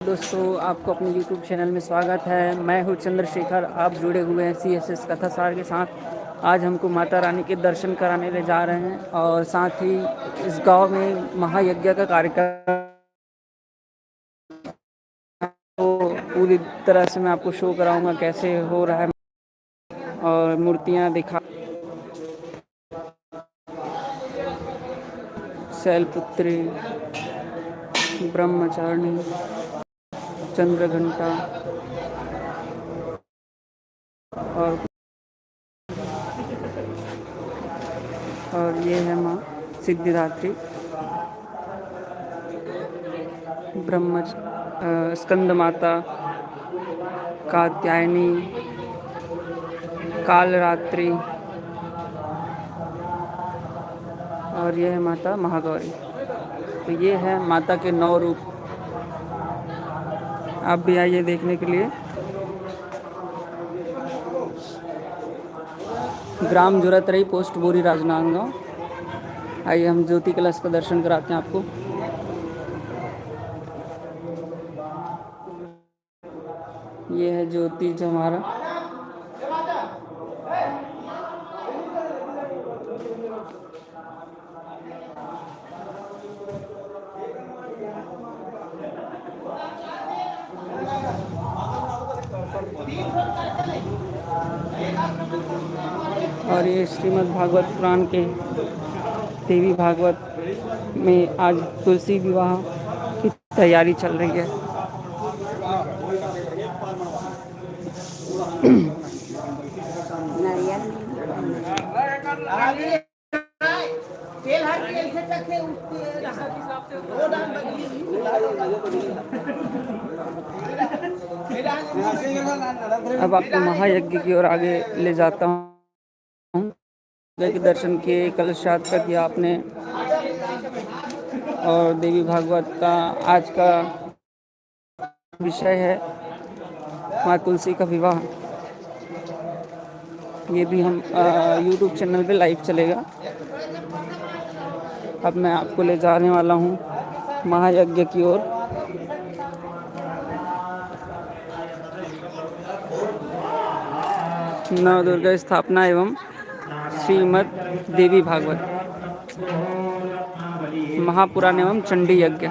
दोस्तों, आपको अपने YouTube चैनल में स्वागत है। मैं हूँ चंद्रशेखर। आप जुड़े हुए हैं CSS कथासार के साथ। आज हमको माता रानी के दर्शन कराने ले जा रहे हैं और साथ ही इस गांव में महायज्ञ का कार्यक्रम, तो पूरी तरह से मैं आपको शो कराऊंगा कैसे हो रहा है और मूर्तियाँ दिखा। शैलपुत्री, ब्रह्मचारिणी, चंद्रघंटा और ये है माँ सिद्धिदात्री, स्कंद माता, कात्यायनी, कालरात्रि और ये है माता महागौरी। तो ये है माता के 9 रूप। आप भी आइए देखने के लिए। ग्राम जुरतरई, पोस्ट बोरी, राजनांदगांव। आइए हम ज्योति कलश का दर्शन कराते हैं आपको। ये है ज्योति जो हमारा और ये श्रीमद् भागवत पुराण के देवी भागवत में आज तुलसी विवाह की तैयारी चल रही है। अब आपको महायज्ञ की ओर आगे ले जाता हूँ। के दर्शन किए, कलशार्थ किया आपने और देवी भागवत का आज का विषय है माँ तुलसी का विवाह। ये भी हम YouTube चैनल पे लाइव चलेगा। अब मैं आपको ले जाने वाला हूँ महायज्ञ की ओर। नव दुर्गा स्थापना एवं श्रीमद् देवी भागवत, महापुराण एवं चंडी यज्ञ।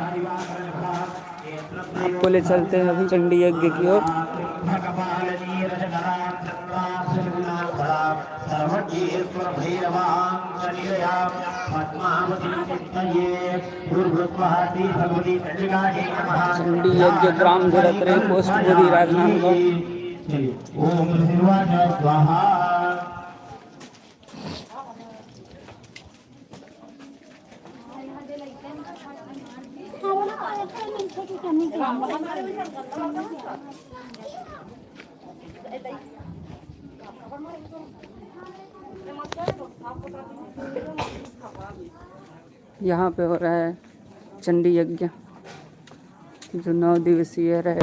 आपको ले चलते हैं अभी चंडी यज्ञ की ओर। चंडी यज्ञ ग्राम जुरतरई, पोस्ट बोरी, राजनांदगांव। यहाँ पे हो रहा है चंडी यज्ञ जो 9 दिवसीय रहे।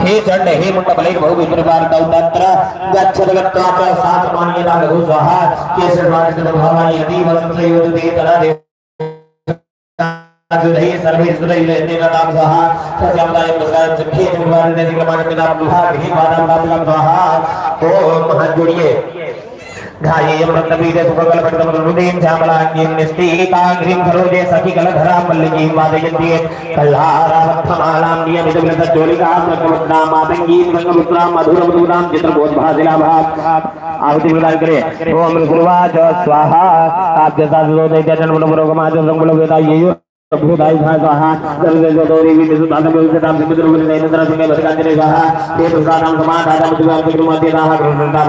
हे चंड हे मुंडबले बहु विप्रवार दौतत्र गच्छदगत्वाच सातमान्यता लघु स्वाहा केशवाच भवानी अति वसंत योदते तदा देव हे सर्वे सुरैले नाम स्वाहा सत्यामलाय प्रसाद सखे चंद्रवार ने सिग्रमान पिता दुहा हे बादाम स्वाहा। ओम हाथ जोड़िए। घाये यमनतवीरे सुभगल भक्तमरुदीं श्यामलांगीं निस्तीकांग्रीं सरोजे सखिकलधरां मल्लिकीं वादयन्ती कल्हारावत्थमालां नियमितविलसज्जोलिकां रङ्गमुद्रां मातङ्गीं रङ्गमुद्रां मधुरमधुरां चित्रबोधभासिलाभात् आहुति प्रदान करें। ओम गुरुवाच स्वाहा आपके साथ दो दैत्य जन्म पुरोगमाच संकुल वेदा ये भूताई स्वाहा सर्वे दोरी विद्युत आदम विद्युतां सिद्धि रुग्ण नैनंद्र सिंह भद्रांजलि स्वाहा ते प्रसादं समाधानं मुद्रां कृष्णमते दाह कृष्णता